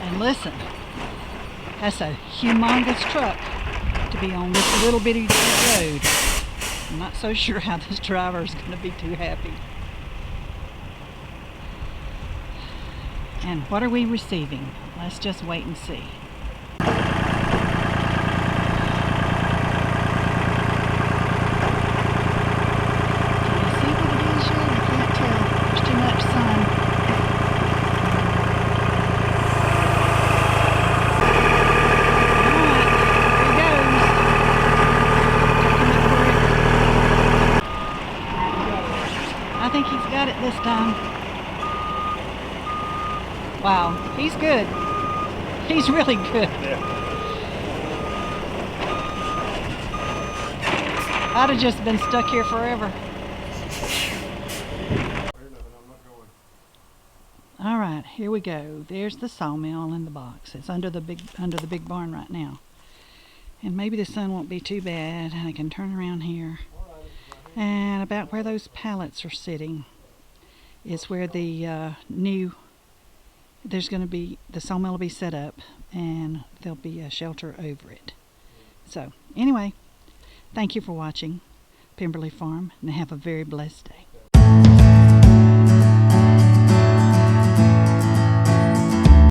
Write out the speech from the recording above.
And listen, that's a humongous truck to be on this little bitty road. I'm not so sure how this driver is going to be too happy. And what are we receiving? Let's just wait and see. I think he's got it this time. Wow, he's good. He's really good. Yeah. I'd have just been stuck here forever. All right, here we go. There's the sawmill in the box. It's under the big barn right now. And maybe the sun won't be too bad, and I can turn around here. And about where those pallets are sitting is where the there's going to be, the sawmill will be set up, and there'll be a shelter over it. So anyway, thank you for watching Pemberley Farm, and have a very blessed day.